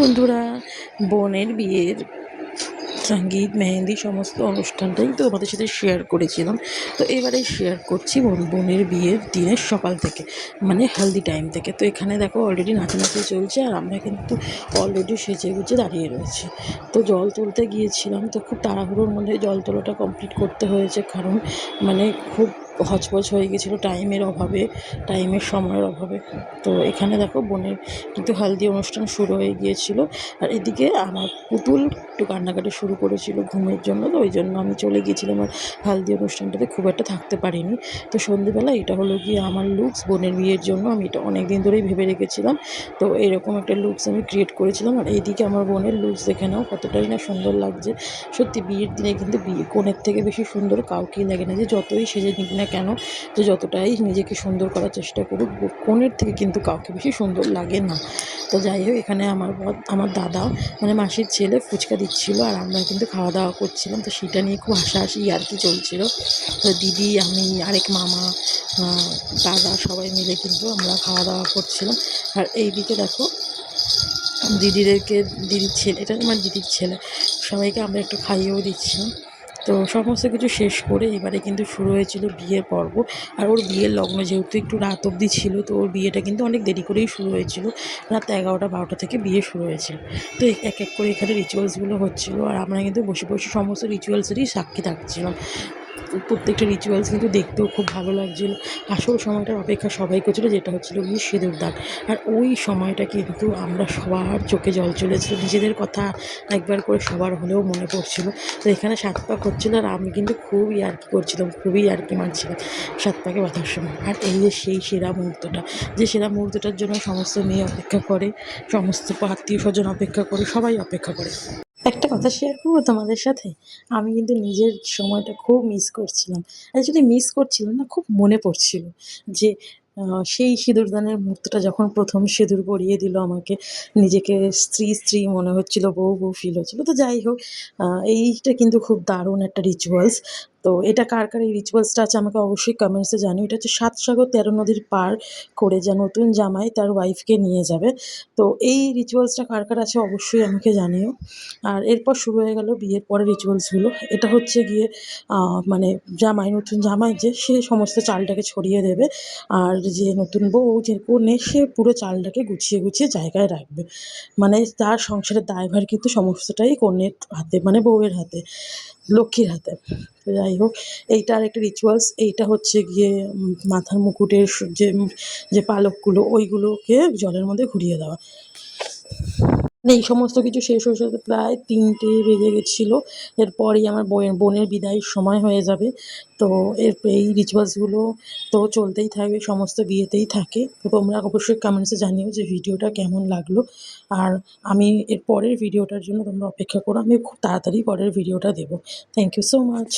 বন্ধুরা, বোনের বিয়ের সঙ্গীত মেহেন্দি সমস্ত অনুষ্ঠানটাই তো তোমাদের সাথে শেয়ার করেছিলাম। তো এবারে শেয়ার করছি বোনের বিয়ের দিনের সকাল থেকে, মানে হেলদি টাইম থেকে। তো এখানে দেখো অলরেডি নাচানাচি চলছে, আর আমরা কিন্তু অলরেডি সেজে গুজে দাঁড়িয়ে রয়েছি। তো জল তুলতে গিয়েছিলাম, তো খুব তাড়াহুড়োর মধ্যে জল তোলাটা কমপ্লিট করতে হয়েছে, কারণ মানে খুব হচপচ হয়ে গেছিলো টাইমের অভাবে, টাইমের সময়ের অভাবে। তো এখানে দেখো বোনের কিন্তু হালদি অনুষ্ঠান শুরু হয়ে গিয়েছিল, আর এদিকে আমার পুতুল একটু কান্নাকাটি শুরু করেছিল ঘুমের জন্য। তো ওই জন্য আমি চলে গিয়েছিলাম আর হালদি অনুষ্ঠানটাতে খুব একটা থাকতে পারিনি। তো সন্ধেবেলা এটা হলো গিয়ে আমার লুকস বোনের বিয়ের জন্য। আমি এটা অনেক দিন ধরেই ভেবে রেখেছিলাম, তো এরকম একটা লুকস আমি ক্রিয়েট করেছিলাম। আর এইদিকে আমার বোনের লুকস দেখে নাও কতটাই না সুন্দর লাগছে। সত্যি বিয়ের দিনে কিন্তু কনের থেকে বেশি সুন্দর কাউকেই লাগে না, যে যতই সেজে নিক না কেন, যে যতটাই নিজেকে সুন্দর করার চেষ্টা করুক, কনের থেকে কিন্তু কাউকে বেশি সুন্দর লাগে না। তো যাই হোক, এখানে আমার দাদা মানে মাসির ছেলে ফুচকা দিচ্ছিল, আর আমরা কিন্তু খাওয়া দাওয়া করছিলাম। তো সেটা নিয়ে খুব হাসাহাসি আর কি চলছিল। তো দিদি, আমি, আরেক মামা, দাদা সবাই মিলে কিন্তু আমরা খাওয়া দাওয়া করছিলাম। আর এইদিকে দেখো দিদির ছেলে, এটা আমার দিদির ছেলে, সবাইকে আমরা একটু খাইয়েও দিচ্ছিলাম। তো সমস্ত কিছু শেষ করে এবারে কিন্তু শুরু হয়েছিল বিয়ের পর্ব। আর ওর বিয়ের লগ্ন যেহেতু একটু রাত অবধি ছিল, তো ওর বিয়েটা কিন্তু অনেক দেরি করেই শুরু হয়েছিল। রাত 11টা-12টা থেকে বিয়ে শুরু হয়েছিল। তো এক এক করে এখানে রিচুয়ালসগুলো হচ্ছিলো, আর আমরা কিন্তু বসে বসে সমস্ত রিচুয়ালসেরই সাক্ষী থাকছিলাম। প্রত্যেকটা রিচুয়ালস কিন্তু দেখতেও খুব ভালো লাগছিল। আসল সময়টার অপেক্ষা সবাই করছিল, যেটা হচ্ছিল গিয়ে সিঁদুর দান। আর ওই সময়টা কিন্তু আমরা সবার চোখে জল চলেছিল, নিজেদের কথা একবার করে সবার হলেও মনে পড়ছিল। তো এখানে 7 পাক হচ্ছিল, আর আমি কিন্তু খুব ইয়ার্কি করছিলাম, খুবই ইয়ার্কি মারছিলাম 7 পাকে বাঁধার সময়। আর এই যে সেই সেরা মুহূর্তটা, যে সেরা মুহূর্তটার জন্য সমস্ত মেয়ে অপেক্ষা করে, সমস্ত আত্মীয় স্বজন অপেক্ষা করে, সবাই অপেক্ষা করে। একটা কথা শেয়ার করবো তোমাদের সাথে। আমি কিন্তু নিজের সময়টা খুব মিস করছিলাম। অ্যাকচুয়ালি মিস করছিলাম না, খুব মনে পড়ছিল যে সেই সিঁদুরদানের মুহূর্তটা যখন প্রথম সিঁদুর পরিয়ে দিল আমাকে, নিজেকে স্ত্রী মনে হচ্ছিল, বউ ফিল হচ্ছিল। তো যাই হোক, এইটা কিন্তু খুব দারুণ একটা রিচুয়ালস। তো এটা কার কার এই রিচুয়ালসটা আছে আমাকে অবশ্যই কমেন্টসে জানিও। এটা হচ্ছে 7 সাগর 13 নদীর পার করে যা নতুন জামাই তার ওয়াইফকে নিয়ে যাবে। তো এই রিচুয়ালসটা কার কার আছে অবশ্যই আমাকে জানিও। আর এরপর শুরু হয়ে গেল বিয়ের পরে রিচুয়ালসগুলো। এটা হচ্ছে গিয়ে মানে নতুন জামাই যে সে সমস্ত চালটাকে ছড়িয়ে দেবে, আর যে নতুন বউ, যে কনে, সে পুরো চালটাকে গুছিয়ে জায়গায় রাখবে। মানে তার সংসারের দায়ভার কিন্তু সমস্তটাই কনের হাতে, মানে বউয়ের হাতে, লক্ষ্মীর হাতে। তো যাই হোক, এইটা আরেকটা রিচুয়ালস। এইটা হচ্ছে গিয়ে মাথার মুকুটের যে পালকগুলো, ওইগুলোকে জলের মধ্যে ঘুরিয়ে দেওয়া। এই সমস্ত কিছু শেষ হতে প্রায় 3টে বেজে গেছিলো। এরপরেই আমার বোনের বিদায়ের সময় হয়ে যাবে। তো এই রিচুয়ালসগুলো তো চলতেই থাকবে, সমস্ত বিয়েতেই থাকে। তো তোমরা অবশ্যই কমেন্টসে জানিও যে ভিডিওটা কেমন লাগলো। আর আমি এর পরের ভিডিওটার জন্য তোমরা অপেক্ষা করো, আমি খুব তাড়াতাড়ি পরের ভিডিওটা দেবো। Thank you so much.